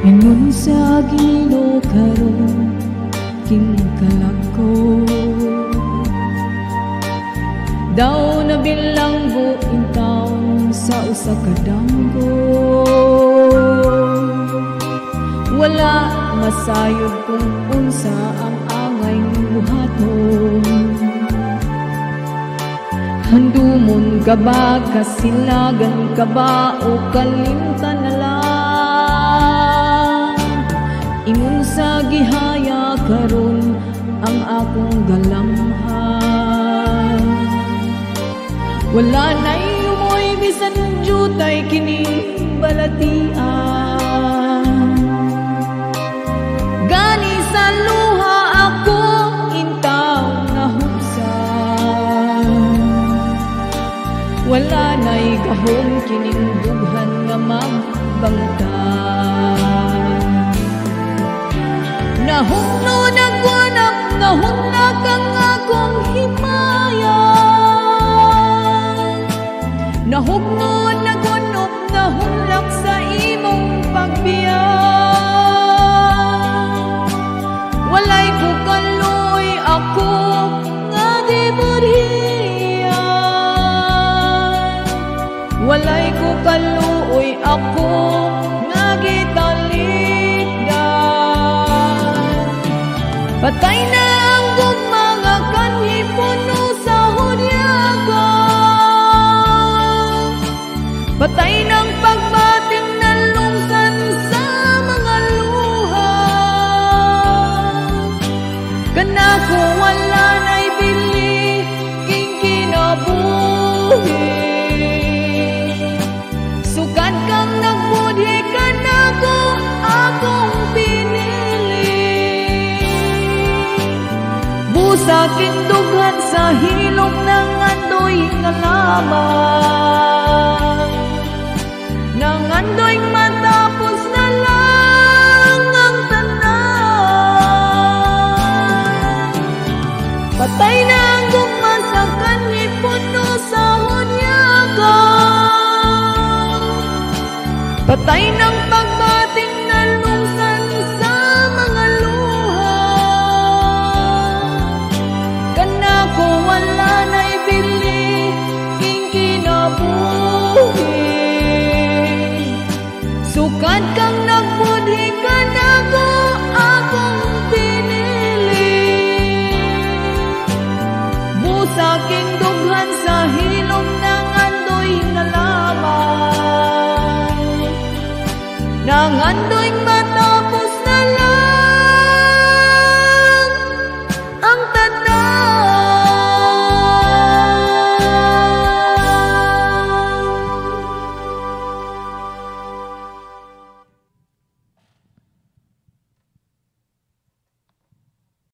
Ingon sa Ginoo karon kinkalako, daw na bilanggo in taon sa usa ka danggo. Wala masayod kung unsa ang angay buhaton. Handumon ka ba, kasilagan ka ba, o kalimtan na lang? Ingon sa gihaya karon ang akong galamhan. Wala na'y umoy bisan jutay kining balatian. Gani sa luha ako intaw na hubsan. Wala na'y gahom kining dughan nga magbangtan. Nahumno nagwanap, nahumna kang akong himayan. Nahumno nagwanap, nahumlak sa imong pagbiyan. Walay ko kaluoy ako nga di budhiyan. Walay ko kaluoy ako nga gitalikdan. Patay na ang mga kanhi puno sa hunyagan. Patay ng pagbating na lungsan sa mga luha. Kanako wala na'y bili king kinabuhi. Sugad kang nagbudhi kanako akong pinili. Busa kindughan sa hilom ng andoy nga lamang. Nang andoy matapos na lang ang tanan. Patay na ang gugma sa kanhi puno sa hunyagan. Patay ng pagbating na lungsan sa mga luha. Kanako wala na'y bili king kinabuhi. Sukad kang nagbudhi kanako akong pinili. Busa kindughan sa hilom ng andoy nga lamang. Nang andoy